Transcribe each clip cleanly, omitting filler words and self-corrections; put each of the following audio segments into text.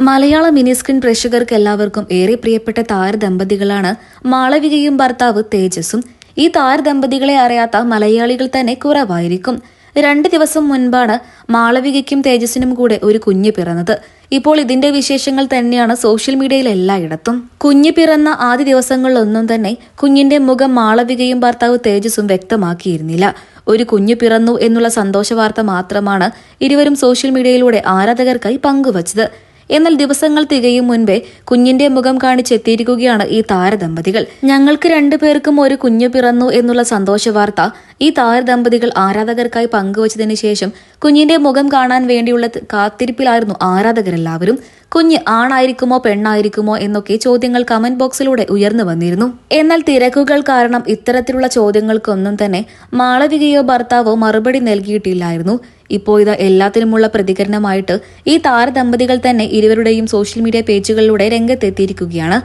മലയാള mini screen പ്രേക്ഷകർക്ക് എല്ലാവർക്കും ഏറെ പ്രിയപ്പെട്ട താരദമ്പതികളാണ് മാളവികയും ഭർത്താവ് തേജസും. ഈ താരദമ്പതികളെ അറിയാത്ത മലയാളികൾ തന്നെ കുറവായിരിക്കും. 2 ദിവസം മുൻപാണ് മാളവികയ്ക്കും തേജസിനും കൂടെ ഒരു കുഞ്ഞ് പിറന്നത്. ഇപ്പോൾ ഇതിന്റെ വിശേഷങ്ങൾ തന്നെയാണ് സോഷ്യൽ മീഡിയയിൽ എല്ലായിടത്തും. കുഞ്ഞ് പിറന്ന ആദ്യ ദിവസങ്ങളിലൊന്നും തന്നെ കുഞ്ഞിന്റെ മുഖം മാളവികയും ഭർത്താവ് തേജസും വ്യക്തമാക്കിയിരുന്നില്ല. ഒരു കുഞ്ഞു പിറന്നു എന്നുള്ള സന്തോഷ വാർത്ത മാത്രമാണ് ഇരുവരും സോഷ്യൽ മീഡിയയിലൂടെ ആരാധകർക്കായി പങ്കുവച്ചത്. എന്നാൽ ദിവസങ്ങൾ തികയും മുൻപേ കുഞ്ഞിന്റെ മുഖം കാണിച്ചെത്തിയിരിക്കുകയാണ് ഈ താരദമ്പതികൾ. ഞങ്ങൾക്ക് 2 പേർക്കും ഒരു കുഞ്ഞു പിറന്നു എന്നുള്ള സന്തോഷ വാർത്ത ഈ താരദമ്പതികൾ ആരാധകർക്കായി പങ്കുവച്ചതിന് ശേഷം കുഞ്ഞിന്റെ മുഖം കാണാൻ വേണ്ടിയുള്ള കാത്തിരിപ്പിലായിരുന്നു ആരാധകരെല്ലാവരും. കുഞ്ഞ് ആണായിരിക്കുമോ പെണ്ണായിരിക്കുമോ എന്നൊക്കെ ചോദ്യങ്ങൾ കമന്റ് ബോക്സിലൂടെ ഉയർന്നു വന്നിരുന്നു. എന്നാൽ തിരക്കുകൾ കാരണം ഇത്തരത്തിലുള്ള ചോദ്യങ്ങൾക്കൊന്നും തന്നെ മാളവികയോ ഭർത്താവോ മറുപടി നൽകിയിട്ടില്ലായിരുന്നു. ഇപ്പോൾ ഇത് എല്ലാത്തിനുമുള്ള പ്രതികരണമായിട്ട് ഈ താരദമ്പതികൾ തന്നെ ഇരുവരുടെയും സോഷ്യൽ മീഡിയ പേജുകളിലൂടെ രംഗത്തെത്തിയിരിക്കുകയാണ്.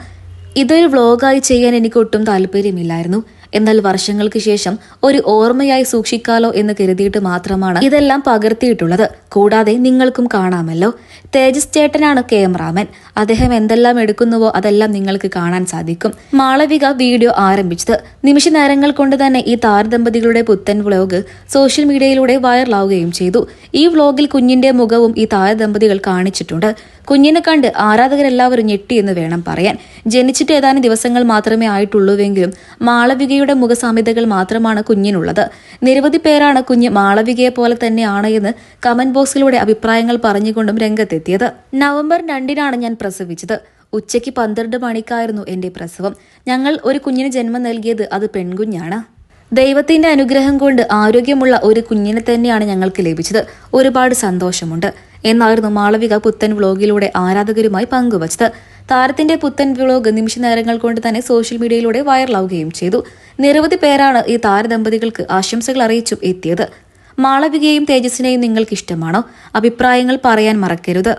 ഇതൊരു വ്ലോഗായി ചെയ്യാൻ എനിക്ക് ഒട്ടും താല്പര്യമില്ലായിരുന്നു. എന്നാൽ വർഷങ്ങൾക്ക് ശേഷം ഒരു ഓർമ്മയായി സൂക്ഷിക്കാലോ എന്ന് കരുതിയിട്ട് മാത്രമാണ് ഇതെല്ലാം പകർത്തിയിട്ടുള്ളത്. കൂടാതെ നിങ്ങൾക്കും കാണാമല്ലോ, തേജസ് ചേട്ടനാണ് ക്യാമറാമാൻ. അദ്ദേഹം എന്തെല്ലാം എടുക്കുന്നുവോ അതെല്ലാം നിങ്ങൾക്ക് കാണാൻ സാധിക്കും. മാളവിക വീഡിയോ ആരംഭിച്ചത് നിമിഷ നേരങ്ങൾ കൊണ്ട് തന്നെ ഈ താരദമ്പതികളുടെ പുത്തൻ വ്ലോഗ് സോഷ്യൽ മീഡിയയിലൂടെ വൈറലാവുകയും ചെയ്തു. ഈ വ്ലോഗിൽ കുഞ്ഞിന്റെ മുഖവും ഈ താരദമ്പതികൾ കാണിച്ചിട്ടുണ്ട്. കുഞ്ഞിനെ കണ്ട് ആരാധകരെല്ലാവരും ഞെട്ടി എന്ന് വേണം പറയാൻ. ജനിച്ചിട്ട് ഏതാനും ദിവസങ്ങൾ മാത്രമേ ആയിട്ടുള്ളൂവെങ്കിലും മാളവികയുടെ മുഖസാമ്യതകൾ മാത്രമാണ് കുഞ്ഞിനുള്ളത്. നിരവധി പേരാണ് കുഞ്ഞ് മാളവികയെ പോലെ തന്നെയാണ് എന്ന് കമന്റ് ബോക്സിലൂടെ അഭിപ്രായങ്ങൾ പറഞ്ഞുകൊണ്ടും രംഗത്തെത്തിയത്. നവംബർ 2-നാണ് ഞാൻ പ്രസവിച്ചത്. ഉച്ചയ്ക്ക് 12 മണിക്കായിരുന്നു എന്റെ പ്രസവം. ഞങ്ങൾ ഒരു കുഞ്ഞിന് ജന്മം നൽകിയത് അത് പെൺകുഞ്ഞാണ്. ദൈവത്തിന്റെ അനുഗ്രഹം കൊണ്ട് ആരോഗ്യമുള്ള ഒരു കുഞ്ഞിനെ തന്നെയാണ് ഞങ്ങൾക്ക് ലഭിച്ചത്. ഒരുപാട് സന്തോഷമുണ്ട് എന്നായിരുന്നു മാളവിക പുത്തൻ വ്ലോഗിലൂടെ ആരാധകരുമായി പങ്കുവച്ചത്. താരത്തിന്റെ പുത്തൻ വ്ലോഗ് നിമിഷ നേരങ്ങൾ കൊണ്ട് തന്നെ സോഷ്യൽ മീഡിയയിലൂടെ വൈറലാവുകയും ചെയ്തു. നിരവധി പേരാണ് ഈ താരദമ്പതികൾക്ക് ആശംസകൾ അറിയിച്ചും എത്തിയത്. മാളവികയെയും തേജസിനെയും നിങ്ങൾക്ക് ഇഷ്ടമാണോ? അഭിപ്രായങ്ങൾ പറയാൻ മറക്കരുത്.